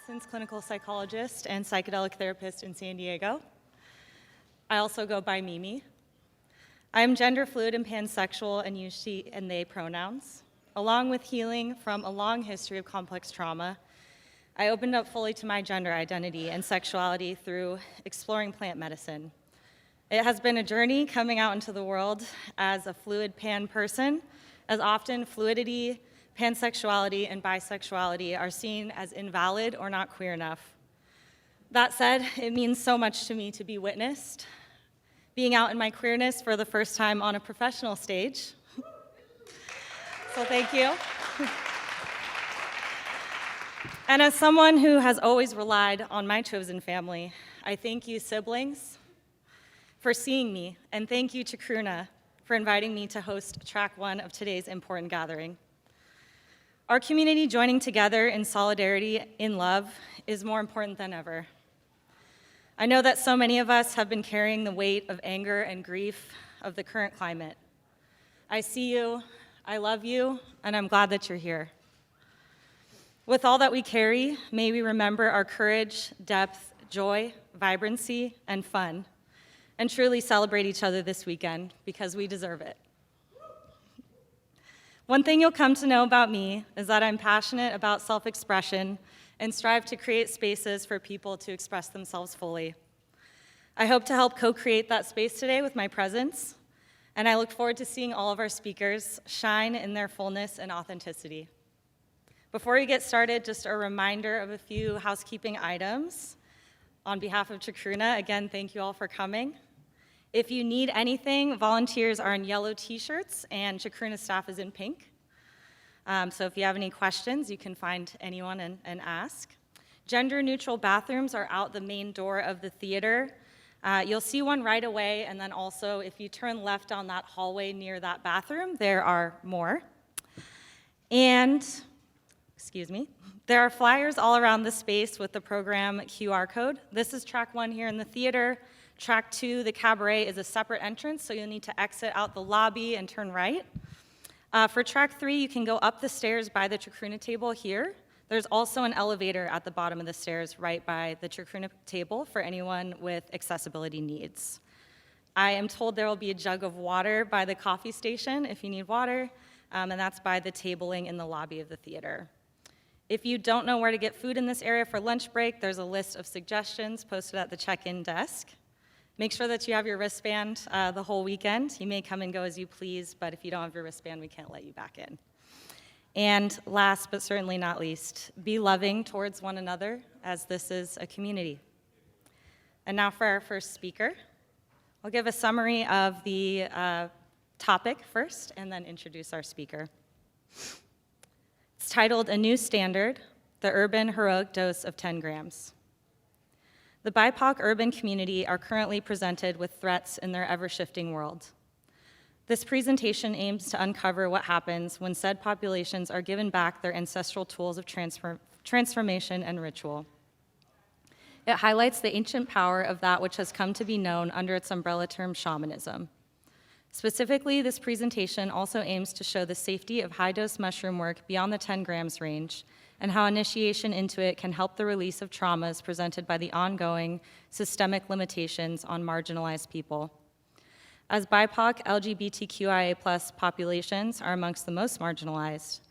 licensed clinical psychologist and psychedelic therapist in San Diego. I also go by Mimi. I am gender fluid and pansexual and use she and they pronouns. Along with healing from a long history of complex trauma, I opened up fully to my gender identity and sexuality through exploring plant medicine. It has been a journey coming out into the world as a fluid pan person, as often fluidity, pansexuality, and bisexuality are seen as invalid or not queer enough. That said, it means so much to me to be witnessed, being out in my queerness for the first time on a professional stage. So thank you. And as someone who has always relied on my chosen family, I thank you, siblings, for seeing me, and thank you to Kruna for inviting me to host track one of today's important gathering. Our community joining together in solidarity, in love, is more important than ever. I know that so many of us have been carrying the weight of anger and grief of the current climate. I see you, I love you, and I'm glad that you're here. With all that we carry, may we remember our courage, depth, joy, vibrancy, and fun, and truly celebrate each other this weekend, because we deserve it. One thing you'll come to know about me is that I'm passionate about self-expression and strive to create spaces for people to express themselves fully. I hope to help co-create that space today with my presence, and I look forward to seeing all of our speakers shine in their fullness and authenticity. Before we get started, just a reminder of a few housekeeping items. On behalf of Chakruna, again, thank you all for coming. If you need anything, volunteers are in yellow t-shirts and Chakruna staff is in pink. So if you have any questions, you can find anyone and ask. Gender-neutral bathrooms are out the main door of the theater. You'll see one right away, and then also if you turn left down that hallway near that bathroom, there are more. And, excuse me, there are flyers all around the space with the program QR code. This is track one here in the theater. Track two, the cabaret, is a separate entrance, so you'll need to exit out the lobby and turn right. For track three, you can go up the stairs by the Chakruna table here. There's also an elevator at the bottom of the stairs right by the Chakruna table for anyone with accessibility needs. I am told there will be a jug of water by the coffee station if you need water, and that's by the tabling in the lobby of the theater. If you don't know where to get food in this area for lunch break, there's a list of suggestions posted at the check-in desk. Make sure that you have your wristband the whole weekend. You may come and go as you please, but if you don't have your wristband, we can't let you back in. And last but certainly not least, be loving towards one another, as this is a community. And now for our first speaker. I'll give a summary of the topic first and then introduce our speaker. It's titled A New Standard, the Urban Heroic Dose of 10 Grams. The BIPOC urban community are currently presented with threats in their ever-shifting world. This presentation aims to uncover what happens when said populations are given back their ancestral tools of transformation and ritual. It highlights the ancient power of that which has come to be known under its umbrella term shamanism. Specifically, this presentation also aims to show the safety of high-dose mushroom work beyond the 10 grams range and how initiation into it can help the release of traumas presented by the ongoing systemic limitations on marginalized people. As BIPOC LGBTQIA+ populations are amongst the most marginalized,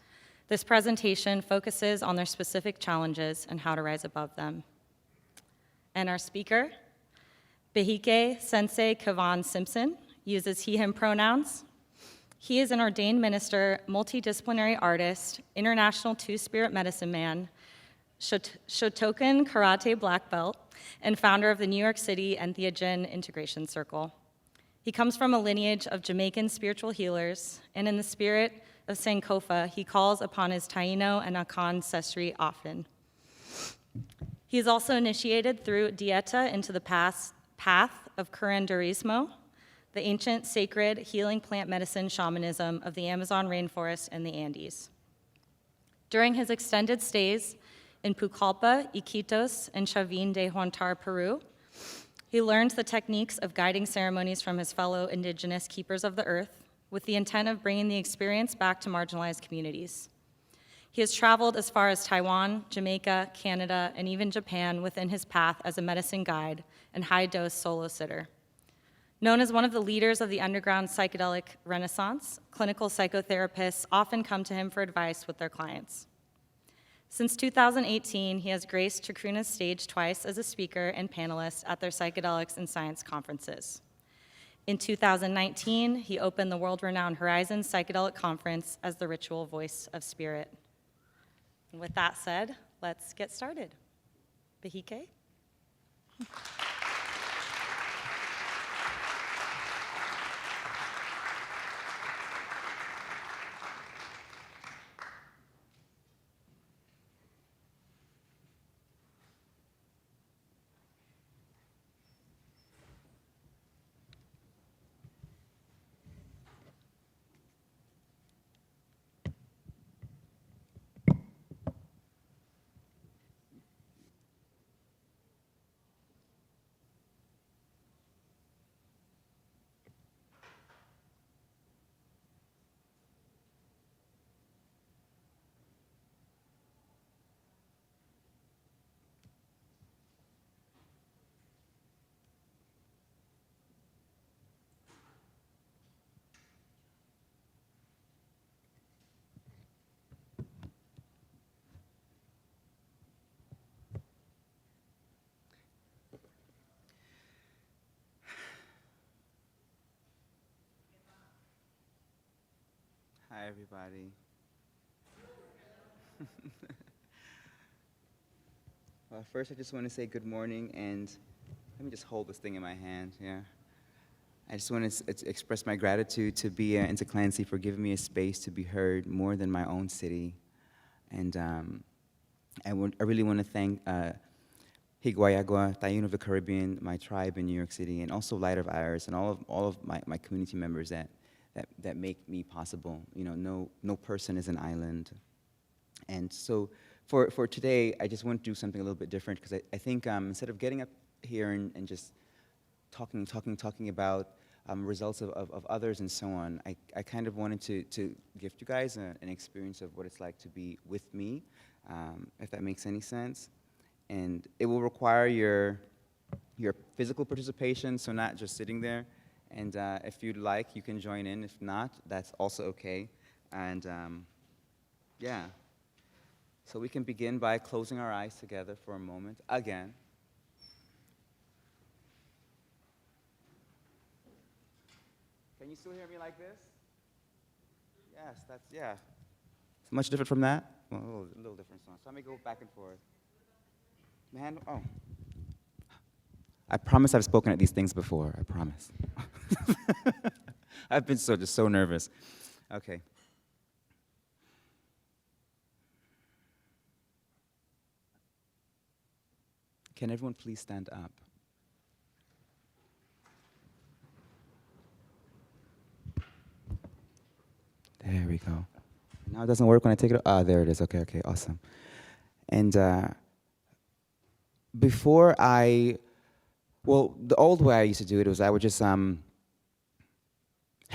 this presentation focuses on their specific challenges and how to rise above them. And our speaker, Behike Sensei Kevon Simpson, uses he/him pronouns. He is an ordained minister, multidisciplinary artist, international two-spirit medicine man, Shotokan karate black belt, and founder of the New York City Entheogen Integration Circle. He comes from a lineage of Jamaican spiritual healers, and in the spirit of Sankofa, he calls upon his Taino and Akan ancestry often. He is also initiated through Dieta into the path of curanderismo, the ancient sacred healing plant medicine shamanism of the Amazon rainforest and the Andes. During his extended stays in Pucallpa, Iquitos, and Chavin de Huantar, Peru, he learned the techniques of guiding ceremonies from his fellow indigenous keepers of the earth with the intent of bringing the experience back to marginalized communities. He has traveled as far as Taiwan, Jamaica, Canada, and even Japan within his path as a medicine guide and high-dose solo sitter. Known as one of the leaders of the underground psychedelic renaissance, clinical psychotherapists often come to him for advice with their clients. Since 2018, he has graced Chacruna's stage twice as a speaker and panelist at their Psychedelics and Science conferences. In 2019, he opened the world-renowned Horizon Psychedelic Conference as the ritual voice of spirit. And with that said, let's get started. Behike? Hi, everybody. Well, first, I just want to say good morning, and let me just hold this thing in my hand, yeah. I just want to express my gratitude to BIA and to Clancy for giving me a space to be heard more than my own city. And I really want to thank Higuayagua, Taino of the Caribbean, my tribe in New York City, and also Light of Iris, and all of my community members that make me possible. You know, no person is an island. And so for today, I just want to do something a little bit different, because I think instead of getting up here and just talking about results of others and so on, I kind of wanted to gift you guys an experience of what it's like to be with me, if that makes any sense. And it will require your physical participation, so not just sitting there. And if you'd like, you can join in. If not, that's also okay. And yeah. So we can begin by closing our eyes together for a moment, again. Can you still hear me like this? Yes, yeah. It's much different from that? Well, a little different song. So let me go back and forth. Man, oh. I promise I've spoken at these things before, I promise. I've been just so nervous. Okay. Can everyone please stand up? There we go. Now it doesn't work when I take it. Ah, there it is. Okay, awesome. And before well, the old way I used to do it was I would just have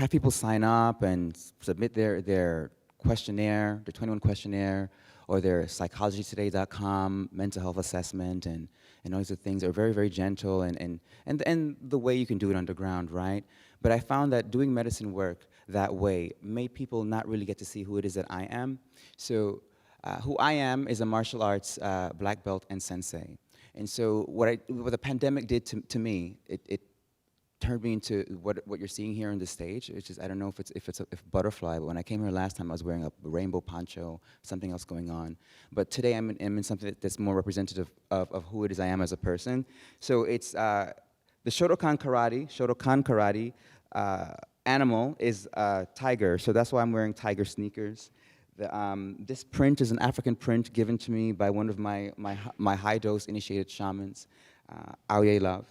people sign up and submit their questionnaire, their 21 questionnaire, or their psychologytoday.com mental health assessment, and all these things are very, very gentle, and the way you can do it underground, right? But I found that doing medicine work that way made people not really get to see who it is that I am. So who I am is a martial arts black belt and sensei. And so what the pandemic did to me, it turned me into what you're seeing here on the stage, which is, I don't know if it's a butterfly, but when I came here last time, I was wearing a rainbow poncho, something else going on. But today I'm in something that's more representative of who it is I am as a person. So it's the Shotokan karate animal is tiger, so that's why I'm wearing tiger sneakers. This print is an African print given to me by one of my high-dose initiated shamans, Auye Love.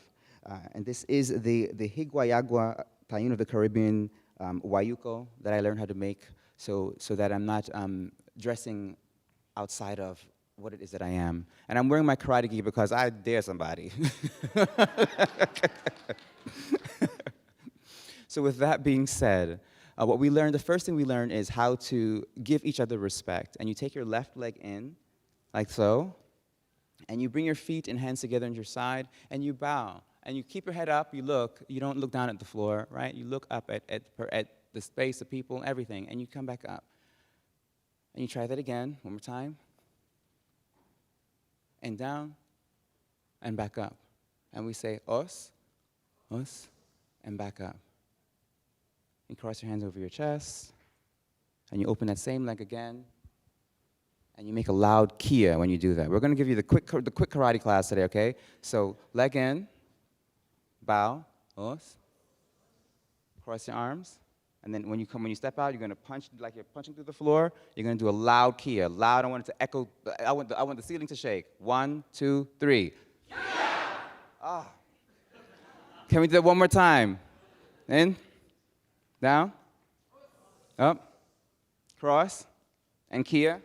And this is the Higuayagua Taino of the Caribbean Wayuko that I learned how to make so that I'm not dressing outside of what it is that I am. And I'm wearing my karate gi because I dare somebody. So with that being said, What we learned, the first thing we learned is how to give each other respect. And you take your left leg in, like so, and you bring your feet and hands together on your side, and you bow. And you keep your head up, you look, you don't look down at the floor, right? You look up at the space, the people, everything, and you come back up. And you try that again, one more time. And down, and back up. And we say, os, and back up. You cross your hands over your chest, and you open that same leg again, and you make a loud kia when you do that. We're going to give you the quick karate class today, okay? So leg in, bow, os, cross your arms, and then when you step out, you're going to punch like you're punching through the floor. You're going to do a loud kia. Loud, I want it to echo. I want the ceiling to shake. 1, 2, 3. Kia! Ah. Can we do that one more time? In, down, up, cross, and kia.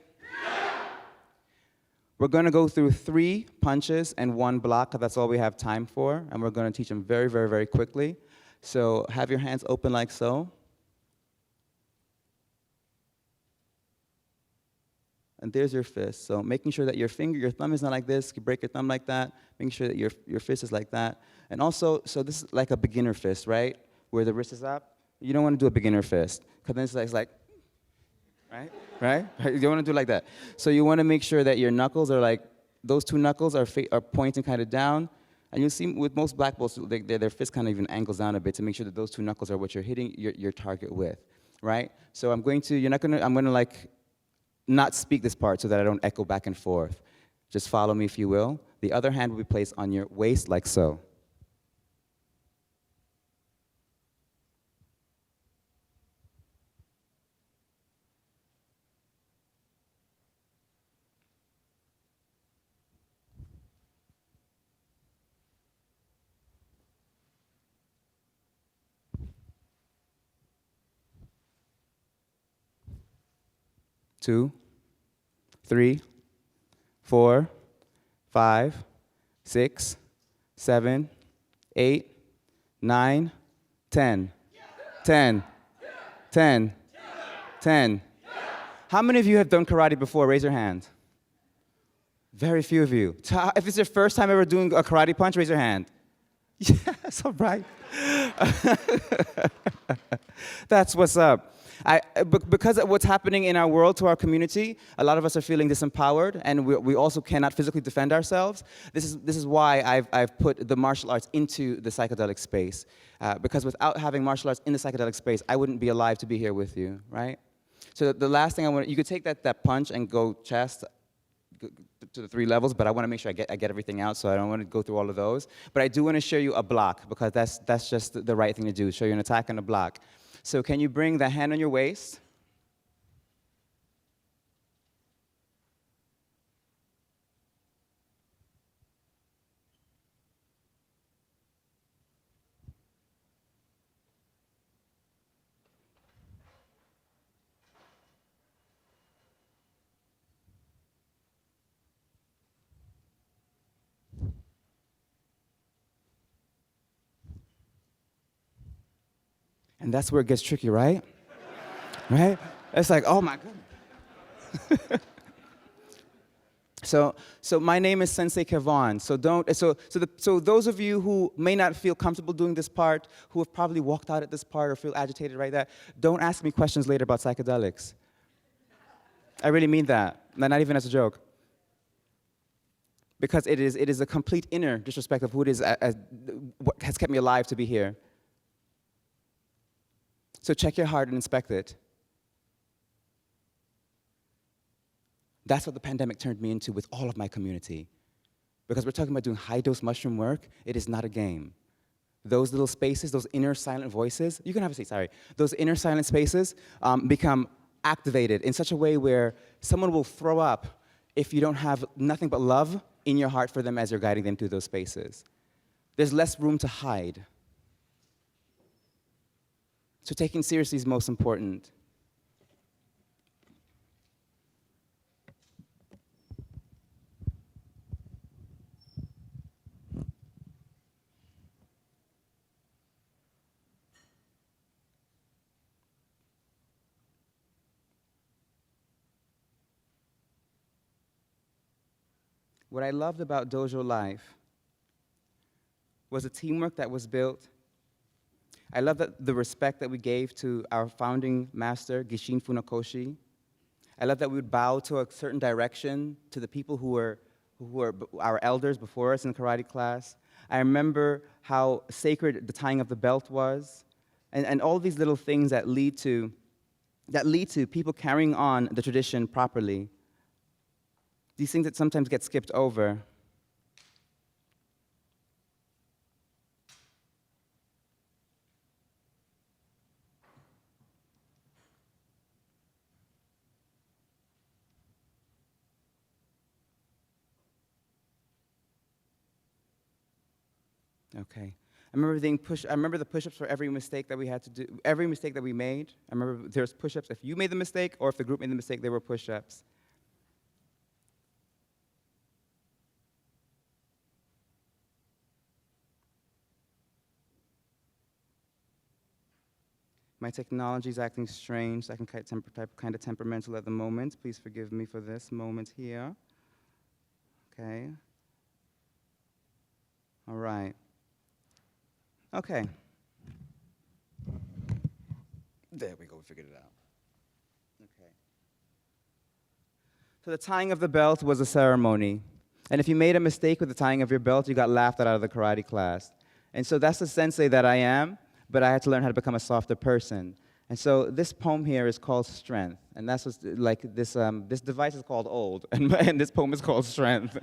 We're going to go through 3 punches and 1 block, because that's all we have time for, and we're going to teach them very, very, very quickly. So have your hands open like so. And there's your fist. So making sure that your thumb is not like this. You break your thumb like that. Making sure that your fist is like that. And also, so this is like a beginner fist, right? Where the wrist is up. You don't want to do a beginner fist, because then it's like, right? You don't want to do it like that. So you want to make sure that your knuckles are like, those 2 knuckles are pointing kind of down. And you'll see with most black belts, their fist kind of even angles down a bit to make sure that those 2 knuckles are what you're hitting your target with, right? So I'm going to like, not speak this part so that I don't echo back and forth. Just follow me if you will. The other hand will be placed on your waist like so. Two, 3, 4, 5, 6, 7, 8, 9, 10. 10. 10. 10. How many of you have done karate before? Raise your hand. Very few of you. If it's your first time ever doing a karate punch, raise your hand. Yes, all right. That's what's up. Because of what's happening in our world to our community, a lot of us are feeling disempowered, and we also cannot physically defend ourselves. This is why I've put the martial arts into the psychedelic space. Because without having martial arts in the psychedelic space, I wouldn't be alive to be here with you, right? So the last thing you could take that punch and go chest to the 3 levels, but I want to make sure I get everything out, so I don't want to go through all of those. But I do want to show you a block, because that's just the right thing to do, show you an attack and a block. So can you bring the hand on your waist? And that's where it gets tricky, right? Right? It's like, oh my goodness. So my name is Sensei Kevon. So those of you who may not feel comfortable doing this part, who have probably walked out at this part or feel agitated right there, don't ask me questions later about psychedelics. I really mean that, not even as a joke. Because it is a complete inner disrespect of who it is, what has kept me alive to be here. So check your heart and inspect it. That's what the pandemic turned me into with all of my community. Because we're talking about doing high-dose mushroom work, it is not a game. Those little spaces, those inner silent voices, you can have a seat, sorry. Those inner silent spaces become activated in such a way where someone will throw up if you don't have nothing but love in your heart for them as you're guiding them through those spaces. There's less room to hide. So taking seriously is most important. what I loved about dojo life was the teamwork that was built. I love the respect that we gave to our founding master, Gishin Funakoshi. I love that we would bow to a certain direction to the people who were our elders before us in karate class. I remember how sacred the tying of the belt was, and all these little things that lead to people carrying on the tradition properly. These things that sometimes get skipped over. Okay. I remember the push-ups for every mistake that we had to do, every mistake that we made. I remember there's push-ups if you made the mistake or if the group made the mistake, there were push-ups. My technology is acting strange. I can kind of temperamental at the moment. Please forgive me for this moment here. Okay. All right. Okay. There we go, we figured it out. Okay. So the tying of the belt was a ceremony. And if you made a mistake with the tying of your belt, you got laughed out of the karate class. And so that's the sensei that I am, but I had to learn how to become a softer person. And so this poem here is called Strength. And that's what's like this device is called Old, and this poem is called Strength.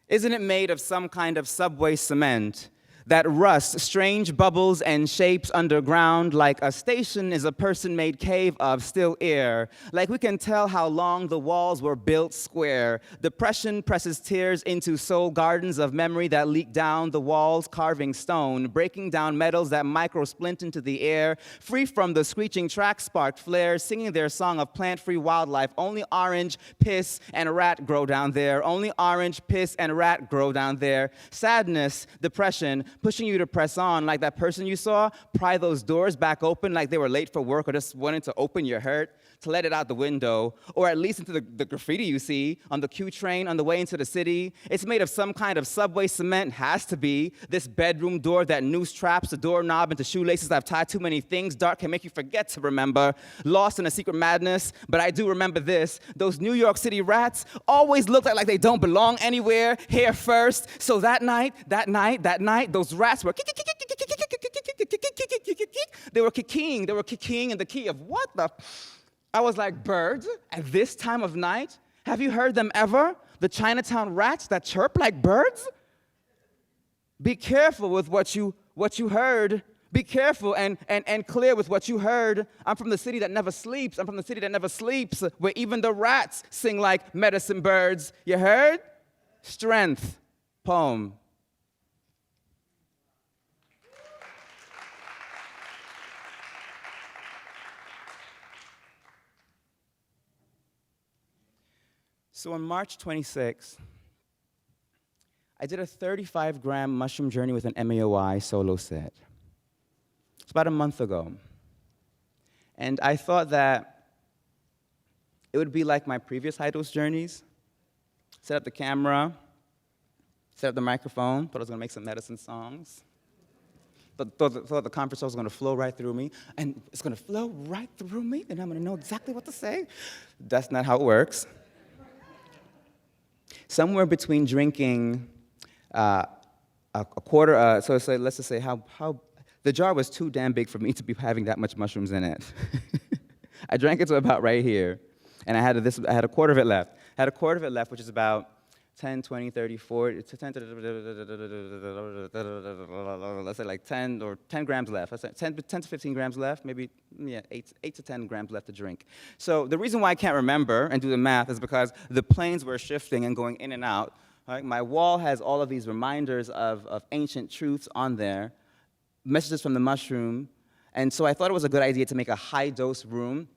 Isn't it made of some kind of subway cement that rusts strange bubbles and shapes underground, like a station is a person-made cave of still air, like we can tell how long the walls were built square. Depression presses tears into soul gardens of memory that leak down the walls, carving stone, breaking down metals that micro-splint into the air. Free from the screeching track sparked flares, singing their song of plant-free wildlife. Only orange, piss, and rat grow down there. Only orange, piss, and rat grow down there. Sadness, depression, pushing you to press on, like that person you saw pry those doors back open like they were late for work or just wanting to open your hurt, to let it out the window, or at least into the graffiti you see on the Q train on the way into the city. It's made of some kind of subway cement, has to be. This bedroom door that noose traps the doorknob into shoelaces. I've tied too many things. Dark can make you forget to remember. Lost in a secret madness, but I do remember this. Those New York City rats always look like they don't belong anywhere, hair first. So that night, those rats were they were kicking in the key of what the? I was like, birds at this time of night? Have you heard them ever? The Chinatown rats that chirp like birds? Be careful with what you heard. Be careful and clear with what you heard. I'm from the city that never sleeps. I'm from the city that never sleeps, where even the rats sing like medicine birds. You heard? Strength. Poem. So on March 26th, I did a 35-gram mushroom journey with an MAOI solo set. It's about a month ago. And I thought that it would be like my previous high dose journeys. Set up the camera, set up the microphone, thought I was gonna make some medicine songs. Thought the conference was gonna flow right through me, and it's gonna flow right through me, and I'm gonna know exactly what to say. That's not how it works. Somewhere between drinking a quarter, so let's just say how the jar was too damn big for me to be having that much mushrooms in it. I drank it to about right here, and I had a quarter of it left. I had a quarter of it left, which is about 10, 20, 30, 40, let's say like 10 grams left. Let's say 10 to 15 grams left, maybe 8 to 10 grams left to drink. So the reason why I can't remember and do the math is because the planes were shifting and going in and out. Right? My wall has all of these reminders of ancient truths on there, messages from the mushroom, and so I thought it was a good idea to make a high-dose room.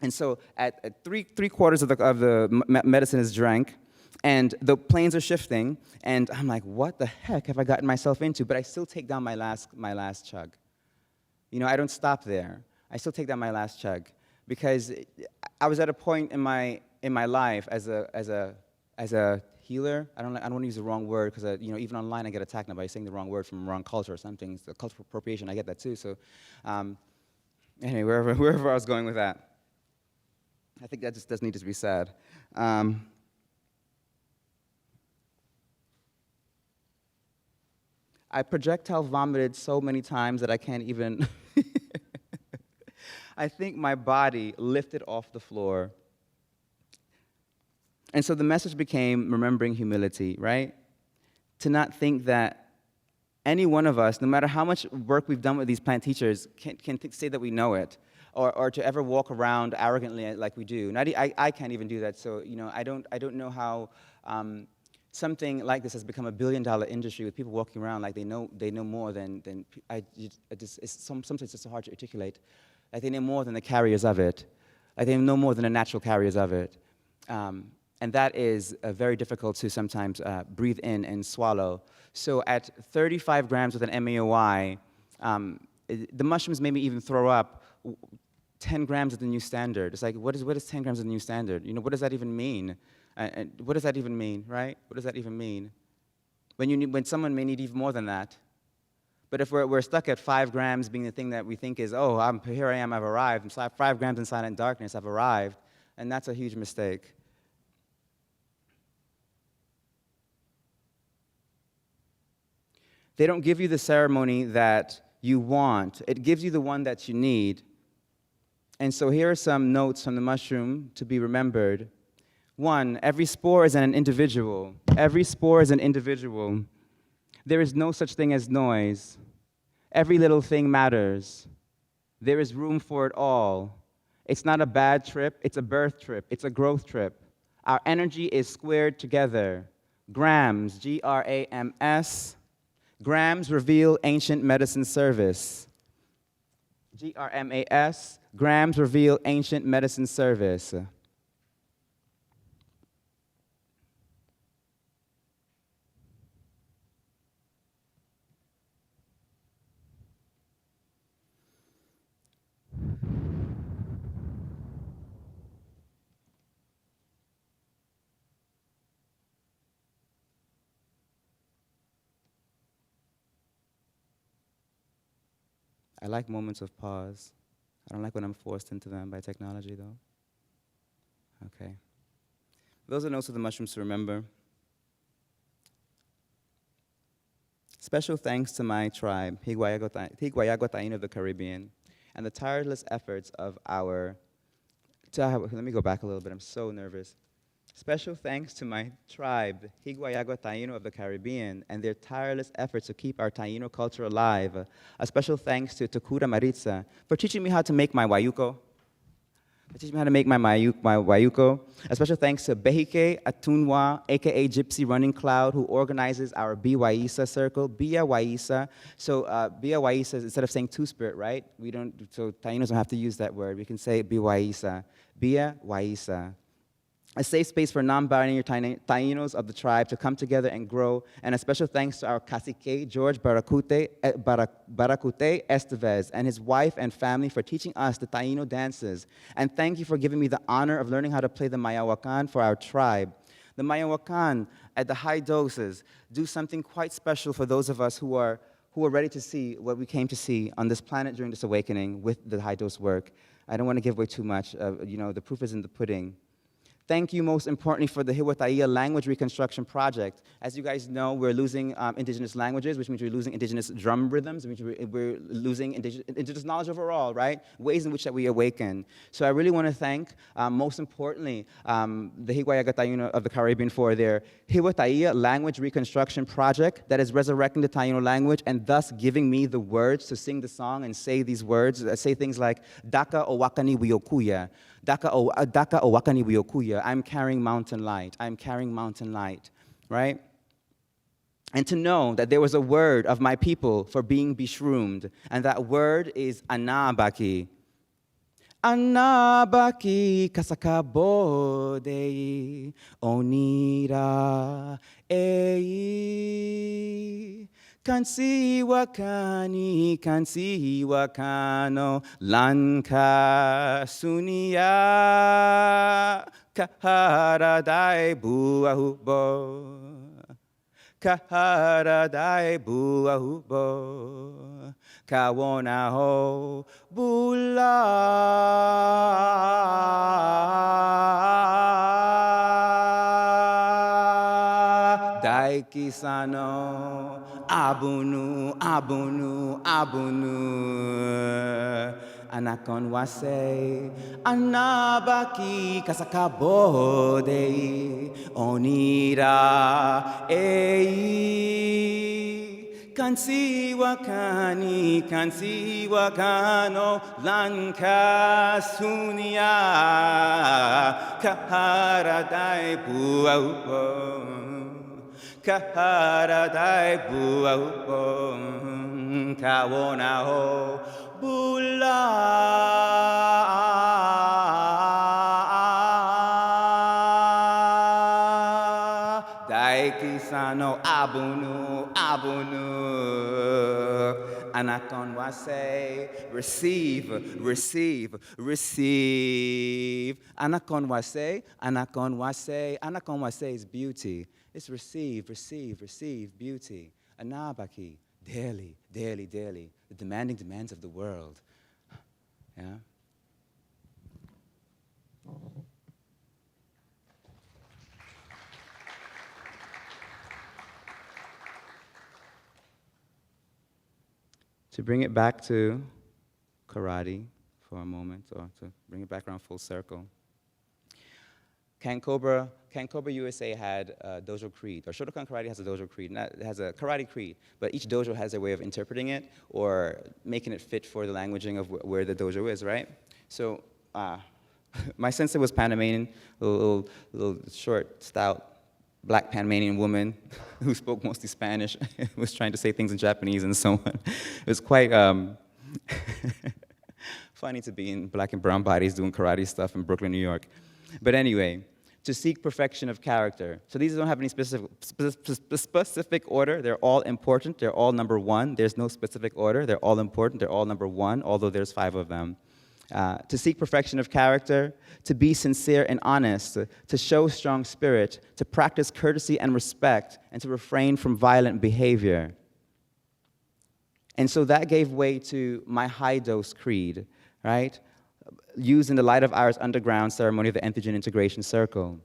And so at three quarters of the medicine is drank, and the planes are shifting, and I'm like, what the heck have I gotten myself into? But I still take down my last chug. You know, I don't stop there. I still take down my last chug because I was at a point in my life as a healer. I don't want to use the wrong word because even online I get attacked now by saying the wrong word from the wrong culture or something. It's cultural appropriation. I get that too. So anyway, wherever I was going with that, I think that just does need to be said. I projectile vomited so many times that I can't even. I think my body lifted off the floor. And so the message became remembering humility, right? To not think that any one of us, no matter how much work we've done with these plant teachers, can say that we know it, or to ever walk around arrogantly like we do. And I can't even do that. So I don't know how something like this has become a billion-dollar industry with people walking around like they know more than sometimes it's just so hard to articulate. Like they know more than the carriers of it. Like they know more than the natural carriers of it. And that is very difficult to sometimes breathe in and swallow. So at 35 grams with an MAOI, the mushrooms made me even throw up. 10 grams is the new standard. It's like, what is 10 grams of the new standard? What does that even mean? And what does that even mean, right? What does that even mean? When someone may need even more than that. But if we're stuck at 5 grams being the thing that we think is, oh, here I am, I've arrived. 5 grams in silent darkness, I've arrived. And that's a huge mistake. They don't give you the ceremony that you want. It gives you the one that you need. And so here are some notes from the mushroom to be remembered. 1, every spore is an individual. Every spore is an individual. There is no such thing as noise. Every little thing matters. There is room for it all. It's not a bad trip, it's a birth trip, it's a growth trip. Our energy is squared together. Grams, Grams. Grams reveal ancient medicine service. GRMAS, grams reveal ancient medicine service. I like moments of pause. I don't like when I'm forced into them by technology, though. Okay. Those are notes of the mushrooms to remember. Special thanks to my tribe, Higwayago Taino of the Caribbean, and the tireless efforts of let me go back a little bit, I'm so nervous. Special thanks to my tribe, Higwayago Taino of the Caribbean, and their tireless efforts to keep our Taino culture alive. A special thanks to Takura Maritza for teaching me how to make my wayuko. A special thanks to Behike Atunwa, aka Gypsy Running Cloud, who organizes our Biwaisa circle, Bia Waisa. So Bia Waisa, instead of saying two-spirit, right? So Tainos don't have to use that word. We can say Biwaisa, Bia Waisa. A safe space for non-binary Tainos of the tribe to come together and grow, and a special thanks to our cacique, George Baracute Estevez, and his wife and family for teaching us the Taino dances. And thank you for giving me the honor of learning how to play the Mayawakan for our tribe. The Mayawakan, at the high doses, do something quite special for those of us who are ready to see what we came to see on this planet during this awakening with the high dose work. I don't want to give away too much. The proof is in the pudding. Thank you, most importantly, for the Hiwataia Language Reconstruction Project. As you guys know, we're losing indigenous languages, which means we're losing indigenous drum rhythms, which means we're losing indigenous knowledge overall, right? Ways in which that we awaken. So I really want to thank, most importantly, the Higwayaga Taino of the Caribbean for their Hiwataia Language Reconstruction Project that is resurrecting the Taino language and thus giving me the words to sing the song and say these words, say things like, Daka o wakani wiokuya. Daka o wakani wiokuya. I'm carrying mountain light. I'm carrying mountain light, right? And to know that there was a word of my people for being beshroomed, and that word is anabaki. Anabaki kasakabode onira ei Kansi wakani, kansi wakano, lanka sunia, kahara dai buahubo. Kahara dai buahubo, kawona ho bula. Dai kisano, abunu, abunu, abunu. Anakon wase, anabaki kasakabode, onira ei. Kansi wakani, kansi wakano, lanka sunia, kahara dai buaupo. Kahara dai buaupo, kawona ho bula. Dai kisano abunu, abunu. Anakon wase, receive, receive, receive. Anakon wase, anakon wase, anakon wase is beauty. It's receive, receive, receive beauty. Anabaki, daily, daily, daily. The demanding demands of the world. Yeah? To bring it back to karate for a moment, or to bring it back around full circle. Can Cobra USA had a dojo creed, or Shotokan Karate has a dojo creed. It has a karate creed, but each dojo has a way of interpreting it or making it fit for the languaging of where the dojo is, right? So my sensei was Panamanian, a little short, stout, black Panamanian woman who spoke mostly Spanish, was trying to say things in Japanese and so on. It was quite funny to be in black and brown bodies doing karate stuff in Brooklyn, New York. But anyway, to seek perfection of character. So these don't have any specific order. They're all important. They're all number one. There's no specific order. They're all important. They're all number one, although there's 5 of them. To seek perfection of character, to be sincere and honest, to show strong spirit, to practice courtesy and respect, and to refrain from violent behavior. And so that gave way to my high-dose creed, right? Used in the Light of Iris underground ceremony of the Entheogen Integration Circle.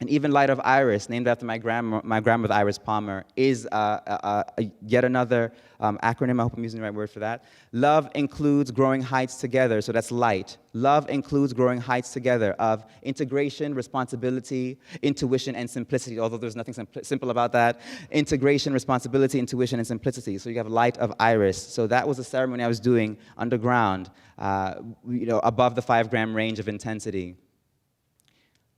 And even Light of Iris, named after my grandmother Iris Palmer, is yet another acronym. I hope I'm using the right word for that. Love includes growing heights together, so that's light. Love includes growing heights together of integration, responsibility, intuition, and simplicity, although there's nothing simple about that. Integration, responsibility, intuition, and simplicity. So you have Light of Iris. So that was a ceremony I was doing underground, above the 5-gram range of intensity.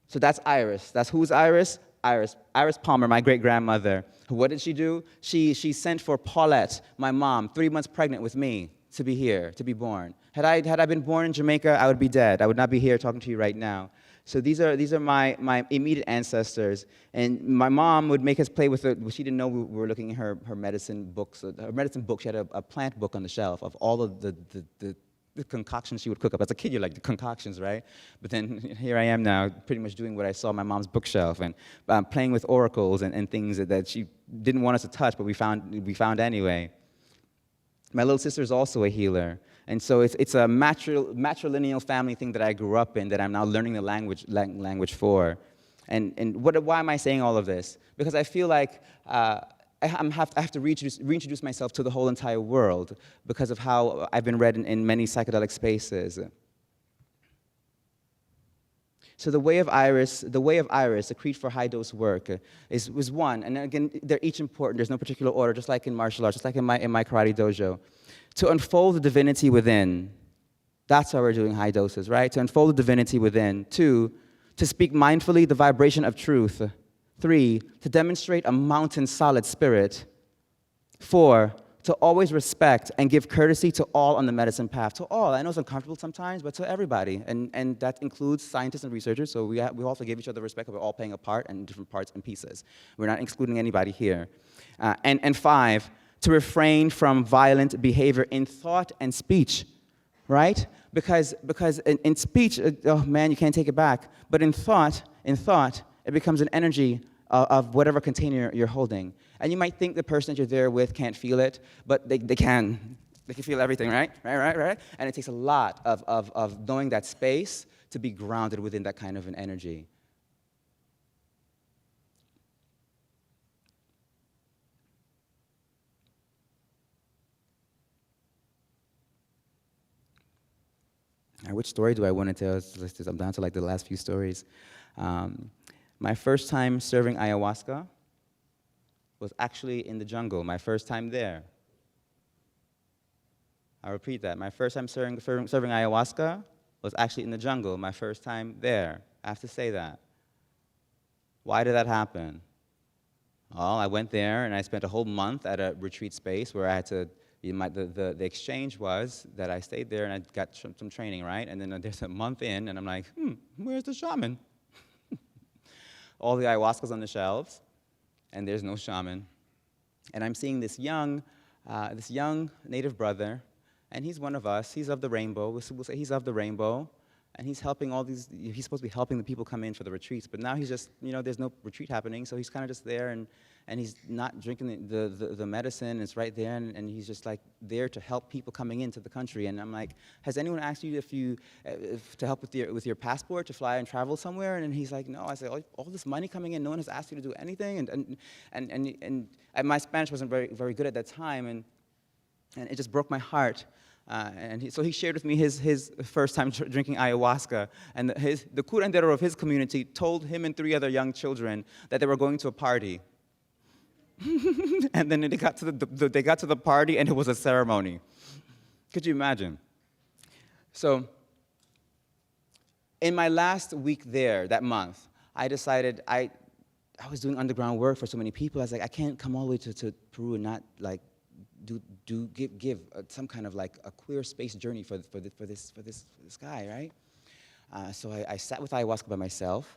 So that's Iris. That's who's Iris? Iris Palmer, my great-grandmother. What did she do? She sent for Paulette, my mom, 3 months pregnant with me, to be here, to be born. Had I been born in Jamaica, I would be dead. I would not be here talking to you right now. So these are my immediate ancestors. And my mom would make us play with it. She didn't know we were looking at her medicine books. Her medicine book, she had a plant book on the shelf of all of the concoctions she would cook up. As a kid, you're like, the concoctions, right? But then here I am now, pretty much doing what I saw on my mom's bookshelf and playing with oracles and things that she didn't want us to touch, but we found anyway. My little sister is also a healer. And so it's a matrilineal family thing that I grew up in that I'm now learning the language for. And why am I saying all of this? Because I feel like I have to reintroduce myself to the whole entire world because of how I've been read in many psychedelic spaces. So the way of Iris, the creed for high-dose work, was one. And again, they're each important. There's no particular order, just like in martial arts, just like in my karate dojo. To unfold the divinity within. That's how we're doing high doses, right? To unfold the divinity within. 2, to speak mindfully the vibration of truth. 3, to demonstrate a mountain-solid spirit. 4, to always respect and give courtesy to all on the medicine path. To all. I know it's uncomfortable sometimes, but to everybody. And that includes scientists and researchers, so we also give each other respect, but we're all playing a part in different parts and pieces. We're not excluding anybody here. And 5, to refrain from violent behavior in thought and speech, right? Because in speech, oh man, you can't take it back. But in thought, it becomes an energy of whatever container you're holding. And you might think the person that you're there with can't feel it, but they can. They can feel everything, right? Right? And it takes a lot of knowing that space to be grounded within that kind of an energy. All right, which story do I want to tell? I'm down to like the last few stories. My first time serving ayahuasca was actually in the jungle, my first time there. I'll repeat that. My first time serving ayahuasca was actually in the jungle, my first time there. I have to say that. Why did that happen? Well, I went there and I spent a whole month at a retreat space where I had to, the exchange was that I stayed there and I got some training, right? And then there's a month in and I'm like, where's the shaman? All the ayahuasca's on the shelves and there's no shaman. And I'm seeing this young native brother, and he's one of us. He's of the rainbow. We'll say he's of the rainbow, and he's helping all these. He's supposed to be helping the people come in for the retreats, but now he's just, there's no retreat happening, so he's kind of just there, and he's not drinking the medicine. It's right there, and he's just like there to help people coming into the country. And I'm like, has anyone asked you to help with your passport to fly and travel somewhere? And he's like, no. I said, all this money coming in, no one has asked you to do anything, and my Spanish wasn't very good at that time, and it just broke my heart. So he shared with me his first time drinking ayahuasca, and the curandero of his community told him and 3 other young children that they were going to a party. And then they got to the party, and it was a ceremony. Could you imagine? So in my last week there, that month, I decided I was doing underground work for so many people. I was like, I can't come all the way to Peru and not like give some kind of like a queer space journey for this guy, right? So I sat with ayahuasca by myself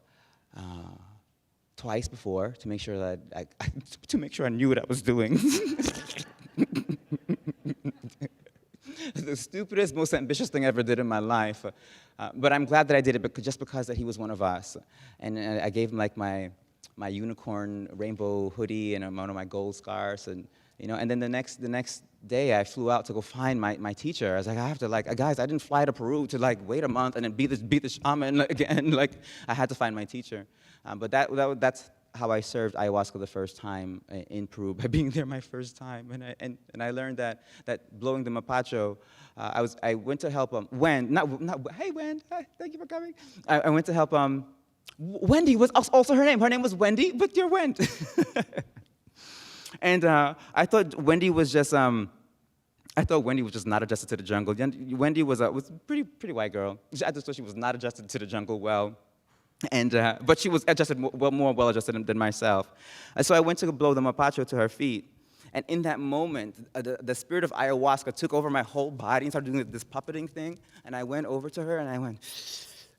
twice before to make sure that I knew what I was doing. The stupidest, most ambitious thing I ever did in my life, but I'm glad that I did it just because that he was one of us, and I gave him like my unicorn rainbow hoodie and one of my gold scarves, and then the next day I flew out to go find my teacher. I was like, I have to guys, I didn't fly to Peru to wait a month and then be the shaman again. I had to find my teacher. But that's how I served ayahuasca the first time in Peru, by being there my first time. And I learned that blowing the mapacho, I went to help hey Wen, thank you for coming. I went to help Wendy was also her name. Her name was Wendy, but you're Wen. And I thought Wendy was just not adjusted to the jungle. Wendy was a pretty white girl. I just thought she was not adjusted to the jungle well, but she was adjusted more well adjusted than myself. And so I went to blow the mapacho to her feet, and in that moment, the spirit of ayahuasca took over my whole body and started doing this puppeting thing. And I went over to her and I went.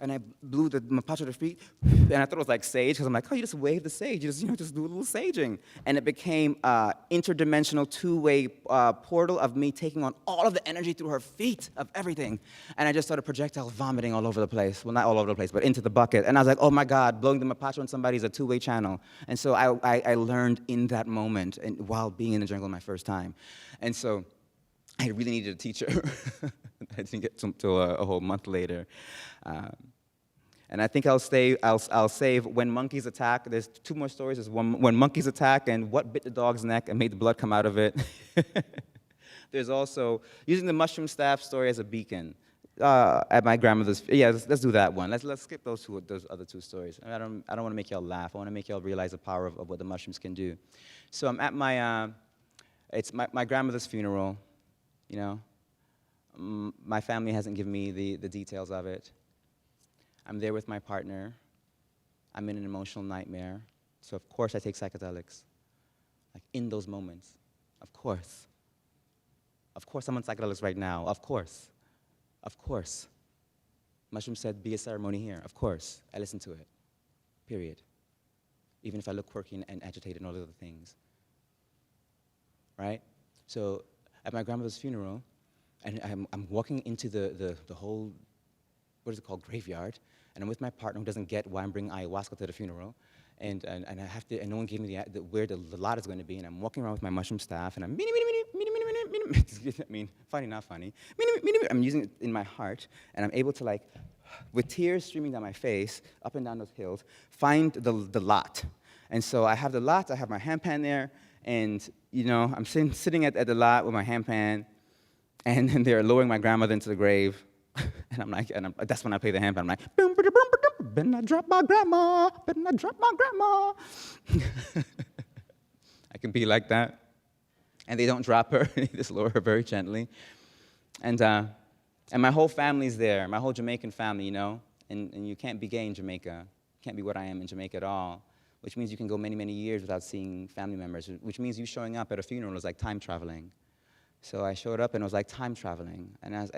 And I blew the mapacho to her feet, and I thought it was like sage, because I'm like, oh, you just wave the sage, you just do a little saging. And it became an interdimensional two-way portal of me taking on all of the energy through her feet, of everything. And I just started projectile vomiting all over the place. Well, not all over the place, but into the bucket. And I was like, oh my God, blowing the mapacho on somebody is a two-way channel. And so I learned in that moment, and while being in the jungle my first time. And so I really needed a teacher. I didn't get till a whole month later. And I think I'll save When Monkeys Attack. There's 2 more stories. There's When Monkeys Attack and What Bit the Dog's Neck and Made the Blood Come Out of It. There's also Using the Mushroom Staff story as a beacon at my grandmother's. Yeah, let's do that one. Let's skip those other 2 stories. I don't want to make y'all laugh. I want to make y'all realize the power of what the mushrooms can do. So I'm at it's my grandmother's funeral. My family hasn't given me the details of it. I'm there with my partner. I'm in an emotional nightmare. So of course I take psychedelics. In those moments. Of course. Of course I'm on psychedelics right now. Of course. Of course. Mushroom said, be a ceremony here. Of course. I listen to it. Period. Even if I look quirky and agitated and all the other things. Right? So at my grandmother's funeral, and I'm walking into the whole, what is it called, graveyard, and I'm with my partner who doesn't get why I'm bringing ayahuasca to the funeral, and I have to, and no one gave me where the lot is going to be, and I'm walking around with my mushroom staff, and I'm I mean, funny, not funny, I'm using it in my heart, and I'm able to, like, with tears streaming down my face, up and down those hills, find the lot. And so I have the lot, I have my handpan there, and, you know, I'm sitting at the lot with my handpan, and then they're lowering my grandmother into the grave, and I'm like, that's when I play the handpan. I'm like, boom, boom, boom, boom, better not drop my grandma, better not drop my grandma. I can be like that. And they don't drop her, they just lower her very gently. And my whole family's there, my whole Jamaican family, you know, and you can't be gay in Jamaica. You can't be what I am in Jamaica at all, which means you can go many, many years without seeing family members, which means you showing up at a funeral is like time traveling. So I showed up and it was like time traveling, and I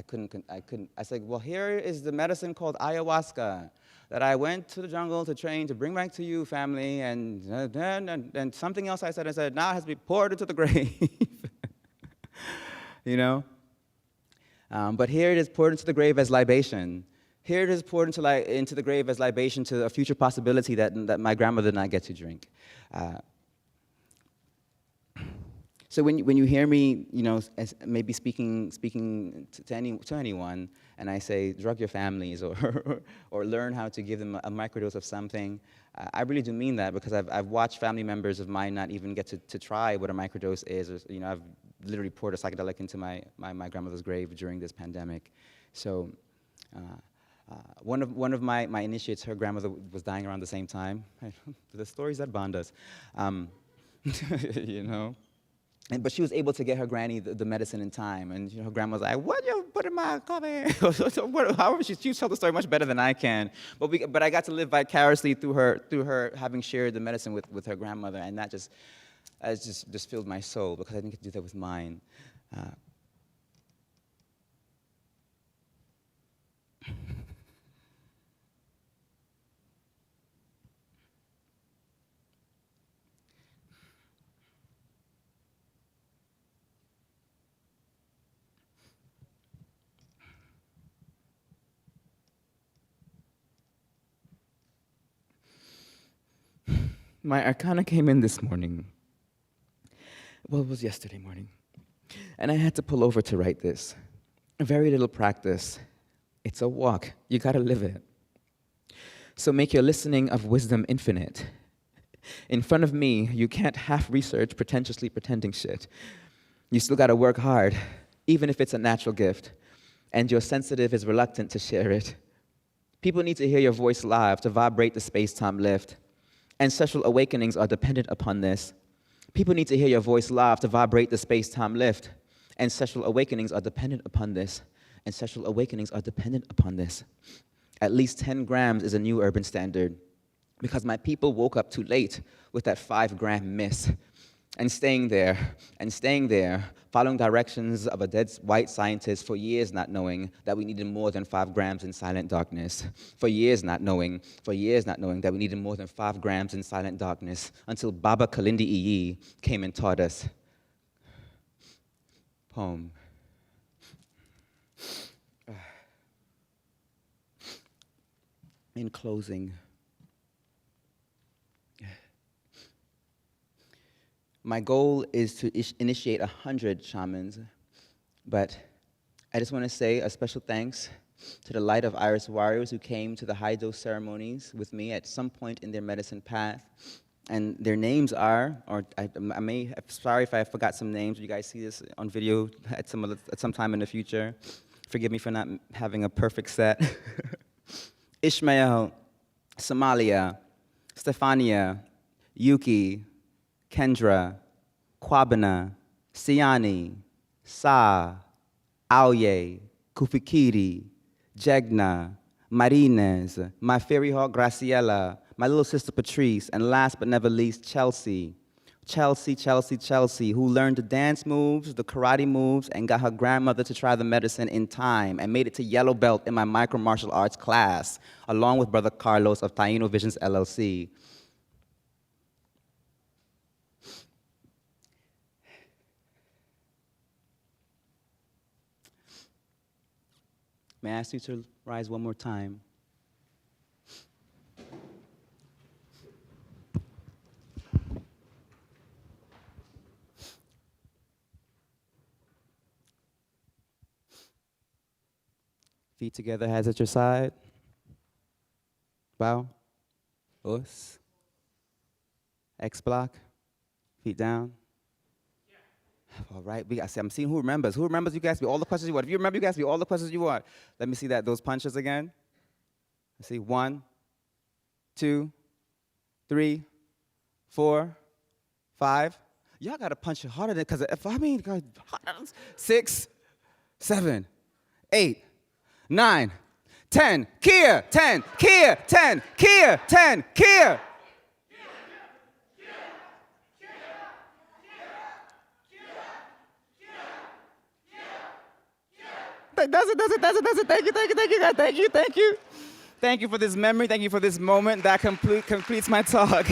couldn't. I said, well, here is the medicine called ayahuasca that I went to the jungle to train to bring back to you, family, and something else I said, now it has to be poured into the grave, you know. But here it is poured into the grave as libation. Here it is poured into the grave as libation to a future possibility that my grandmother did not get to drink. So when you hear me, you know, maybe speaking to anyone, and I say drug your families or learn how to give them a microdose of something, I really do mean that, because I've watched family members of mine not even get to try what a microdose is. Or, you know, I've literally poured a psychedelic into my grandmother's grave during this pandemic. So one of my initiates, her grandmother was dying around the same time. The stories that bond us, you know. But she was able to get her granny the medicine in time, and you know, her grandma was like, "What you put in my coffee?" However, she told the story much better than I can. But I got to live vicariously through her having shared the medicine with her grandmother, and that just filled my soul, because I didn't get to do that with mine. My arcana came in this morning. Well, it was yesterday morning. And I had to pull over to write this. Very little practice. It's a walk. You gotta live it. So make your listening of wisdom infinite. In front of me, you can't half-research pretentiously pretending shit. You still gotta work hard, even if it's a natural gift. And your sensitive is reluctant to share it. People need to hear your voice live to vibrate the space-time lift. Ancestral awakenings are dependent upon this. People need to hear your voice live to vibrate the space-time lift. Ancestral awakenings are dependent upon this. Ancestral awakenings are dependent upon this. At least 10 grams is a new urban standard, because my people woke up too late with that 5-gram miss. And staying there, following directions of a dead white scientist for years, not knowing that we needed more than 5 grams in silent darkness. For years not knowing that we needed more than 5 grams in silent darkness, until Baba Kalindi Iyi came and taught us. Poem. In closing, my goal is to initiate 100 shamans, but I just want to say a special thanks to the Light of Iris warriors who came to the high-dose ceremonies with me at some point in their medicine path. And their names are, or sorry if I forgot some names, you guys see this on video at some time in the future. Forgive me for not having a perfect set. Ishmael, Somalia, Stefania, Yuki, Kendra, Kwabena, Siani, Sa, Auye, Kufikiri, Jegna, Marines, my fairy hawk Graciela, my little sister Patrice, and last but never least, Chelsea. Chelsea, who learned the dance moves, the karate moves, and got her grandmother to try the medicine in time, and made it to yellow belt in my micro martial arts class, along with Brother Carlos of Taino Visions LLC. May I ask you to rise one more time? Feet together, hands at your side. Bow. Us. X block. Feet down. All right, I'm seeing who remembers. Who remembers? You can ask me all the questions you want. If you remember, you can ask me all the questions you want. Let me see those punches again. Let's see, 1, 2, 3, 4, 5. Y'all gotta punch it harder than, because 6, 7, 8, 9, 10. Kia, 10, Kia, 10, Kia, 10, Kia. Does it. Thank you, guys. Thank you for this memory. Thank you for this moment. That completes my talk.